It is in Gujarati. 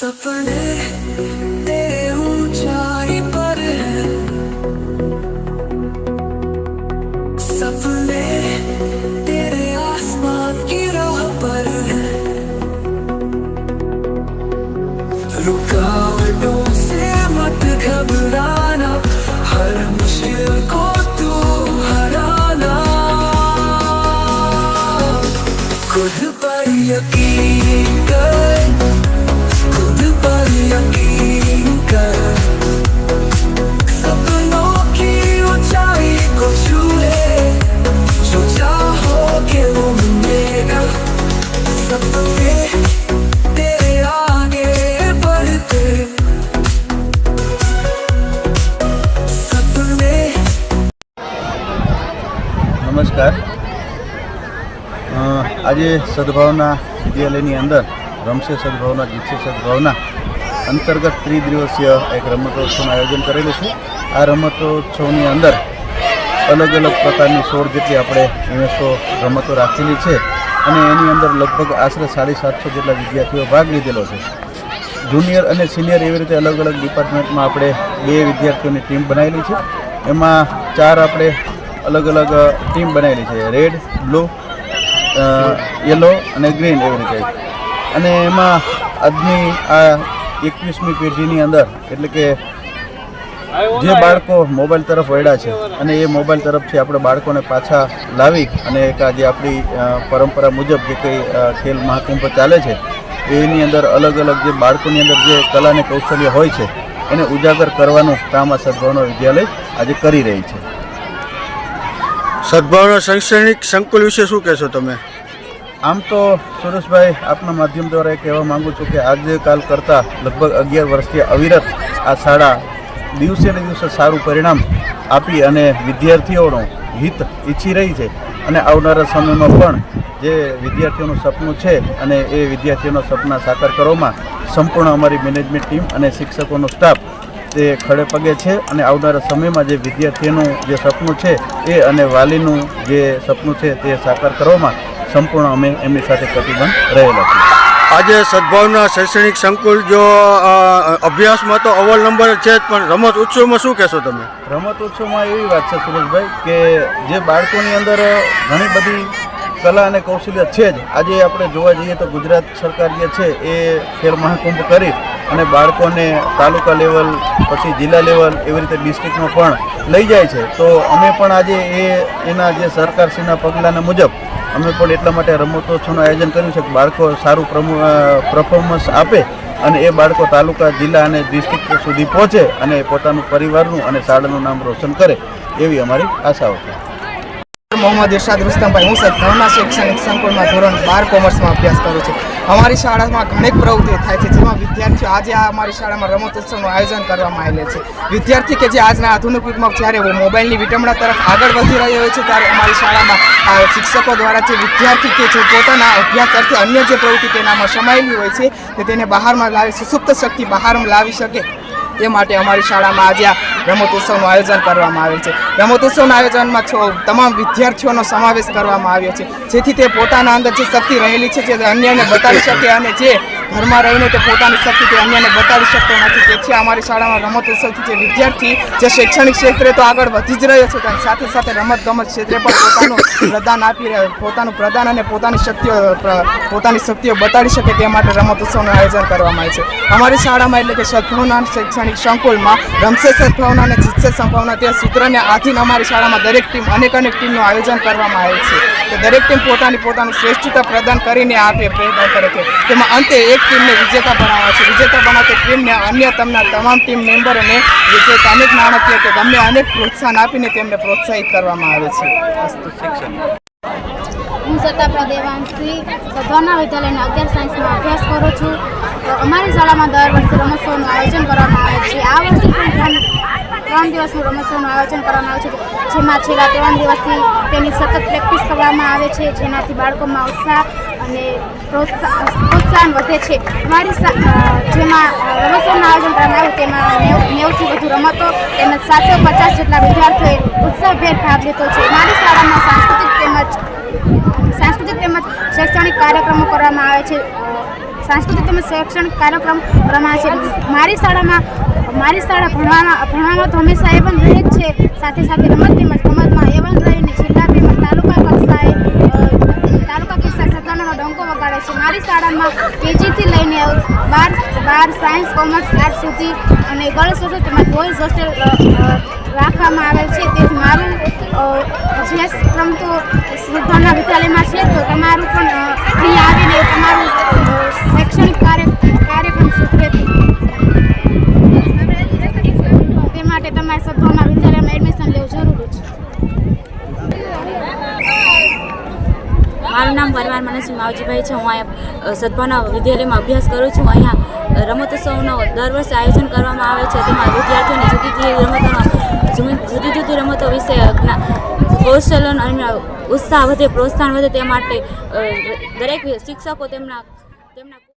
सपने तेरे ऊंचाई पर है, सपने तेरे आसमान की राह पर है। रुकावटों से मत घबराना, हर मुश्किल को तू हराना। खुद पर यकीन कर, खुद पर यकीन कर, सपनों की ऊंचाई को छू ले, जो चाहोगे वो मिलेगा। सपने तेरे आगे बढ़ते, सपने। नमस्कार। આજે સદભાવના વિદ્યાલયની અંદર રમશે સદભાવના જીતશે સદભાવના અંતર્ગત ત્રિદિવસીય એક રમતોત્સવનું આયોજન કરેલું છે। આ રમતોત્સવની અંદર અલગ અલગ પ્રકારની 16 જેટલી આપણે ઇવેન્ટો રમતો રાખેલી છે અને એની અંદર લગભગ આશરે 750 જેટલા વિદ્યાર્થીઓ ભાગ લીધેલો છે। જુનિયર અને સિનિયર એવી રીતે અલગ અલગ ડિપાર્ટમેન્ટમાં આપણે 2 વિદ્યાર્થીઓની ટીમ બનાવેલી છે। એમાં 4 આપણે અલગ અલગ ટીમ બનાવેલી છે, રેડ, બ્લુ, યલો અને ગ્રીન એવી રીતે। અને એમાં આજની આ 21મી પેઢીની અંદર એટલે કે જે બાળકો મોબાઈલ તરફ વળ્યા છે અને એ મોબાઈલ તરફથી આપણે બાળકોને પાછા લાવી અને એક આજે આપણી પરંપરા મુજબ જે કંઈ ખેલ મહાકુંભ ચાલે છે એની અંદર અલગ અલગ જે બાળકોની અંદર જે કલા અને કૌશલ્ય હોય છે એને ઉજાગર કરવાનું કામ આ સદભાવના વિદ્યાલય આજે કરી રહી છે। સદભાવના શૈક્ષણિક સંકુલ વિશે શું કહેશો તમે? આમ તો સુરેશભાઈ આપના માધ્યમ દ્વારા કહેવા માગું છું કે આજે કાલ કરતાં લગભગ 11 વર્ષથી અવિરત આ શાળા દિવસે ને દિવસે સારું પરિણામ આપી અને વિદ્યાર્થીઓનું હિત ઈચ્છી રહી છે અને આવનારા સમયમાં પણ જે વિદ્યાર્થીઓનું સપનું છે અને એ વિદ્યાર્થીઓના સપના સાકાર કરવામાં સંપૂર્ણ અમારી મેનેજમેન્ટ ટીમ અને શિક્ષકોનો સ્ટાફ તે ખડે પગે છે અને આવનારા સમયમાં જે વિદ્યાર્થીઓનું જે સપનું છે એ અને વાલીનું જે સપનું છે તે સાકાર કરવામાં સંપૂર્ણ અમે એમની સાથે કટિબદ્ધ રહેલા છીએ। આજે સદભાવના શૈક્ષણિક સંકુલ જો અભ્યાસમાં તો અવ્વલ નંબર છે જ, પણ રમત ઉત્સવમાં શું કહેશો તમે? રમત ઉત્સવમાં એવી વાત છે સુરેશભાઈ કે જે બાળકોની અંદર ઘણી બધી કલા અને કૌશલ્ય છે જ। આજે આપણે જોવા જઈએ તો ગુજરાત સરકાર જે છે એ ખેલ મહાકુંભ કરી અને બાળકોને તાલુકા લેવલ પછી જિલ્લા લેવલ એવી રીતે ડિસ્ટ્રિક્ટમાં પણ લઈ જાય છે। તો અમે પણ આજે એના જે સરકારશ્રીના પગલાંના મુજબ અમે પણ એટલા માટે રમતોત્સવનું આયોજન કર્યું છે કે બાળકો સારું પરફોર્મન્સ આપે અને એ બાળકો તાલુકા જિલ્લા અને ડિસ્ટ્રિક્ટ સુધી પહોંચે અને પોતાનું પરિવારનું અને શાળાનું નામ રોશન કરે એવી અમારી આશાઓ છે। મોહમ્મદ ઇરશાદ રુસ્તમભાઈ, હું સદભાવના શૈક્ષણિક સંકુલમાં ધોરણ 12 કોમર્સમાં અભ્યાસ કરું છું। અમારી શાળામાં ઘણી પ્રવૃત્તિઓ થાય છે જેમાં વિદ્યાર્થીઓ આજે આ અમારી શાળામાં રમતોત્સવનું આયોજન કરવામાં આવેલ છે। વિદ્યાર્થી કે જે આજના આધુનિક યુગમાં જ્યારે મોબાઈલની વિટંબણા તરફ આગળ વધી રહ્યો હોય છે ત્યારે અમારી શાળામાં શિક્ષકો દ્વારા જે વિદ્યાર્થી કે જે પોતાના અભ્યાસ અર્થે અન્ય જે પ્રવૃત્તિ તેનામાં સમાયેલી હોય છે તે તેને બહારમાં લાવી સુસુપ્ત શક્તિ બહારમાં લાવી શકે એ માટે અમારી શાળામાં આજે આ રમતોત્સવનું આયોજન કરવામાં આવેલ છે। રમતોત્સવના આયોજનમાં તમામ વિદ્યાર્થીઓનો સમાવેશ કરવામાં આવ્યો છે જેથી તે પોતાના અંદર જે શક્તિ રહેલી છે જે અન્યને બતાવી શકે અને જે ઘરમાં રહીને તે પોતાની શક્તિ તે અન્યને બતાવી શકતો નથી। તેથી અમારી શાળામાં રમતોત્સવથી જે વિદ્યાર્થી જે શૈક્ષણિક ક્ષેત્રે તો આગળ વધી જ રહ્યો છે તેની સાથે સાથે રમતગમત ક્ષેત્રે પણ પોતાનું પ્રદાન અને પોતાની શક્તિઓ બતાડી શકે તે માટે રમતોત્સવનું આયોજન કરવામાં આવે છે। અમારી શાળામાં એટલે કે સદભાવના શૈક્ષણિક સંકુલમાં રમશે સદભાવના અને જીતશે સંભાવના તે સૂત્રને આધીન અમારી શાળામાં દરેક ટીમ અનેક ટીમનું આયોજન કરવામાં આવે છે કે દરેક ટીમ પોતાનું શ્રેષ્ઠતા પ્રદાન કરીને આપે પ્રયત્ન કરે છે। તેમાં અંતે એક ટીમને વિજેતા બનાવવા છે। વિજેતા બનાવતી ટીમને અન્ય તમામ ટીમ મેમ્બરોને વિજેતા અનેક નાણાકીય કે ગમે અનેક પ્રોત્સાહન આપીને તેમને પ્રોત્સાહિત કરવામાં આવે છે। હું સતાપ્રા દેવાંશી સદભાવના વિદ્યાલયના 11 સાયન્સમાં અભ્યાસ કરું છું। અમારી શાળામાં દર વર્ષે રમતોત્સવનું આયોજન કરવામાં આવે છે। આ વર્ષે પણ 3 દિવસનું રમતોત્સવનું આયોજન કરવામાં આવે છે જેમાં છેલ્લા 3 દિવસથી તેની સતત પ્રેક્ટિસ કરવામાં આવે છે જેનાથી બાળકોમાં ઉત્સાહ અને પ્રોત્સાહન વધે છે। અમારી જેમાં રમતોત્સવનું આયોજન કરવામાં આવ્યું તેમાં 90થી વધુ રમતો તેમજ 750 જેટલા વિદ્યાર્થીઓએ ઉત્સાહભેર ભાગ લીધો છે। અમારી શાળામાં સાંસ્કૃતિક તેમજ શૈક્ષણિક કાર્યક્રમો કરવામાં આવે છે। સાંસ્કૃતિક તેમજ શૈક્ષણિક કાર્યક્રમ કરવામાં આવે છે. મારી શાળા ભણવામાં તો હંમેશા એ પણ રહે જ છે, સાથે સાથે રમત તેમજ ગમતમાં એ પણ રહીને જિલ્લા તેમજ તાલુકા કક્ષાએ સત્તાનો ડંકો વગાડે છે. મારી શાળામાં કેજીથી લઈને 12 સાયન્સ, કોમર્સ, આર્ટ્સ સુધી અને ગર્લ્સ હોસ્ટેલ તેમજ બોયઝ હોસ્ટેલ રાખવામાં આવેલ છે. તેથી મારું અભ્યાસક્રમ તો સિદ્ધોના વિદ્યાલયમાં છે, તો તમારું પણ અહીંયા આવીને તમારું શૈક્ષણિક કાર્યક્રમ સુધરે તે માટે તમારે સિદ્ધોના વિદ્યાલયમાં એડમિશન લેવું જરૂરી છે. મારું નામ પરમાર મનસ્વી માવજીભાઈ છે. હું અહીંયા સદભાવના વિદ્યાલયમાં અભ્યાસ કરું છું. અહીંયા રમતોત્સવનો દર વર્ષે આયોજન કરવામાં આવે છે. તેમાં વિદ્યાર્થીઓને જુદી જુદી રમતો વિશે કૌશલ્ય અને ઉત્સાહ વધે, પ્રોત્સાહન વધે તે માટે દરેક શિક્ષકો તેમના